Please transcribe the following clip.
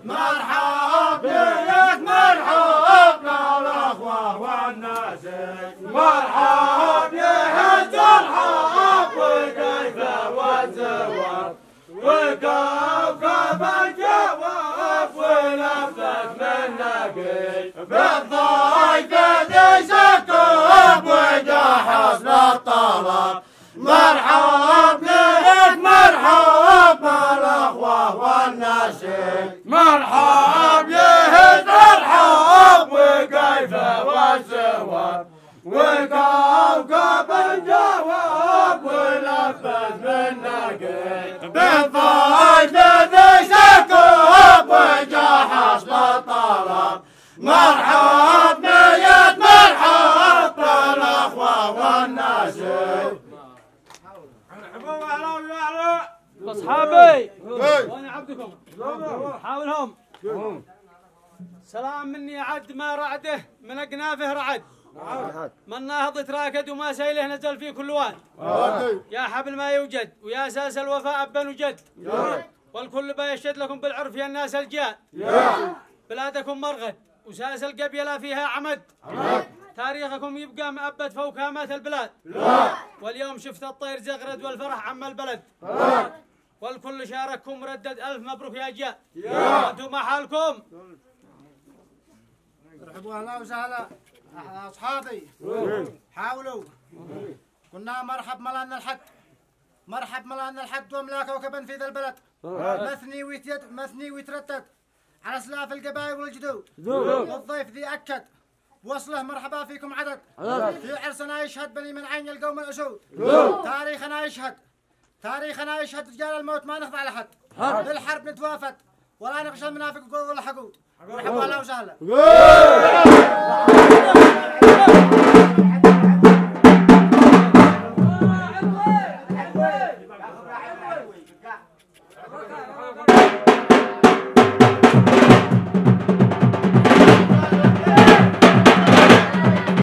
مرحب بك مرحبنا الاخوه والناس مرحب يهز الحب وكيف والزوار وكوكب الجواب ولفت من نقي بالضيف ذي سكوب وجهز للطلب مرحب لك مرحب الاخوه والناس مرحب يهز الحب وكيف والزوار وكوكب الجواب ولفت من نقي بالضيف ذي سكوب وجهز للطلب مرحب ميت مرحب الاخوه والناس اصحابي وانا عبدكم حاولهم سلام مني عد ما رعده من اقنافه رعد من ناهض راكد وما سيله نزل في كل واد يا حبل ما يوجد ويا اساس الوفاء ابا وجد والكل بيشهد لكم بالعرف يا الناس الجاد بلادكم مرغد وساس القبيله فيها عمد تاريخكم يبقى مأبد فوق هامات البلاد واليوم شفت الطير زغرد والفرح عم البلد والكل شارككم مردد ألف مبروك يا جاد وانتم محالكم مرحبا اهلا وسهلا اصحابي حاولوا كنا مرحب ملان الحد مرحب ملان الحد واملا كوكبا في ذا البلد مثني ويتردد على سلاف القبائل والجدود والضيف ذي اكد وصله مرحبا فيكم عدد في عرسنا يشهد بني من عين القوم الاسود تاريخنا يشهد رجال الموت ما نخضع لحد بالحرب نتوافد ولا نخشى المنافق وقوض الحقود مرحبا اهلا وسهلا